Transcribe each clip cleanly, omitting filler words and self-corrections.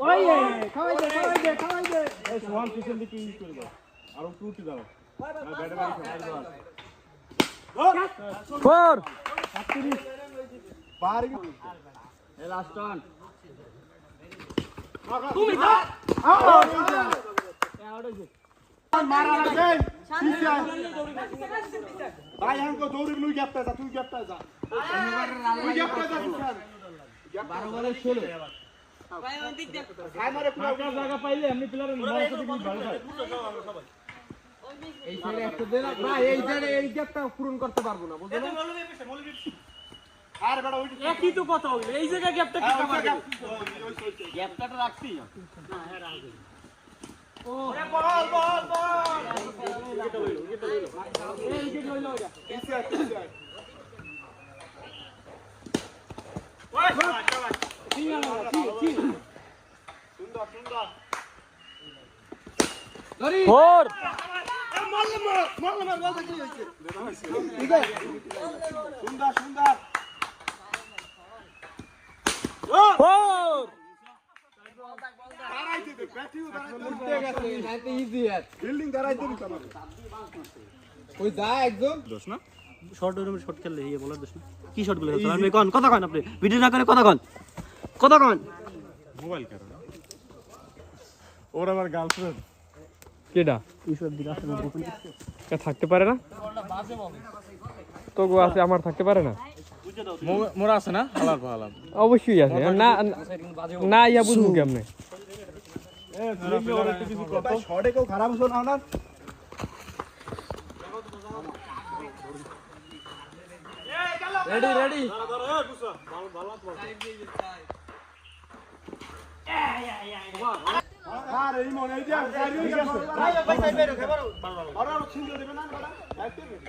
way খাওয়াই দে এই সোহান পিছন দিকে ইউজ করে দাও আর একটু উঠে দাও ব্যাটে বাড়ি খেলা ফোর পার এ লাস্ট রান তুমি যা আউট হইছে মারা লাগে ভাই हमको দৌড়ি লুই গ্যাপটা যা তুই গ্যাপটা যা তুই গ্যাপটা যা সুশান 12 বলে 16 ভাই ওই দিক দেখ ভাই মারে পুরো জায়গা পাইলে এমনি প্লেয়ারের মনটা দিবি ভালো হয় এই সাইডে একটা দে না ভাই এই সাইডে এই গ্যাপটা পূরণ করতে পারবো না বুঝছো না আর বড় ওই একই তো কথা হইলো এই জায়গায় গ্যাপটা কি কামার গ্যাপটা তো রাখছি না হ্যাঁ রাখবে ও আরে বল এই উইকেট লইলো এটা ইসে ওই শাবাশ সিঙ্গেল সুন্দর ধরি ফোর মারলাম বল কি হইছে ঠিক আছে সুন্দর ফোর দাঁড়াইতে দে ব্যাটিং উঠতে গেছে এত ইজি আর ফিল্ডিং দাঁড়াইতে দিছ না ওই যা একদম দোষ না শর্ট ওভারে শর্ট খেললে ইয়ে বলার দোষ না কি শর্ট গুলো খেলতে আপনি কোন কথা কোন আপনি ভিডিও না করে কথা কোন মোবাইল কেন ওর আমার গার্লফ্রেন্ড কেডা ঈশ্বর দিলা আসলে গোপন কে থাকতে পারে না তো গো আছে আমার থাকতে পারে না মোরা আছে না হালার হালার অবশ্যই আছে না না ইয়া বুঝবো কেমনে এ তুমি ওর একটু কিছু কত শর্টে কেউ খারাপ হছো না না রেডি আর এই মনে এই যে গাড়ি হয়ে গেছে ভাই সাইড বেরো খেবারো আর আর ছিন দেবে না বড়া দায়িত্ব নেবে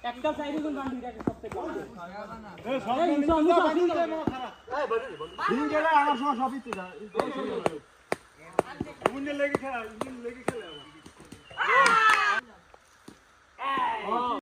একটা সাইডে কোন বান্ডি এটা সবথেকে বড় এ সব দিন গেলে আমার সব সবই তো যায় ইঞ্জিন লেগে খেলা